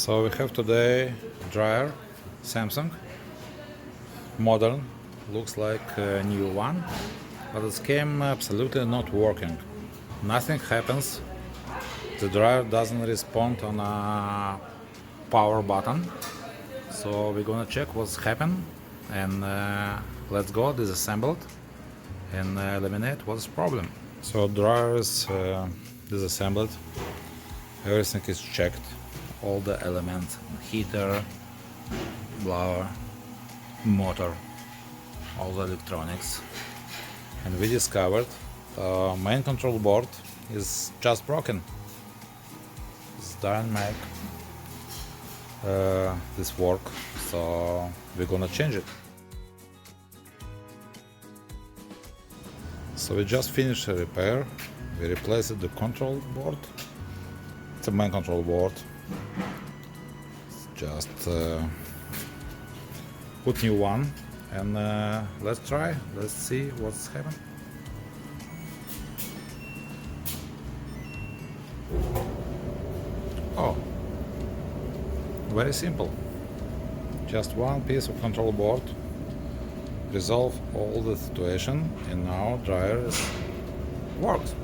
So we have today dryer, Samsung, modern, looks like a new one, but it came absolutely not working. Nothing happens. The dryer doesn't respond on a power button. So we're gonna check what's happened and let's go disassemble it and eliminate what's the problem. So dryer is disassembled. Everything is checked. All the elements, heater, blower, motor, all the electronics. And we discovered main control board is just broken. It doesn't make this work, so we're gonna change it. So we just finished a repair. We replaced the control board. It's a main control board. Just put new one and let's try. Let's see what's happened. Oh, very simple. Just one piece of control board resolve all the situation, and now dryer works.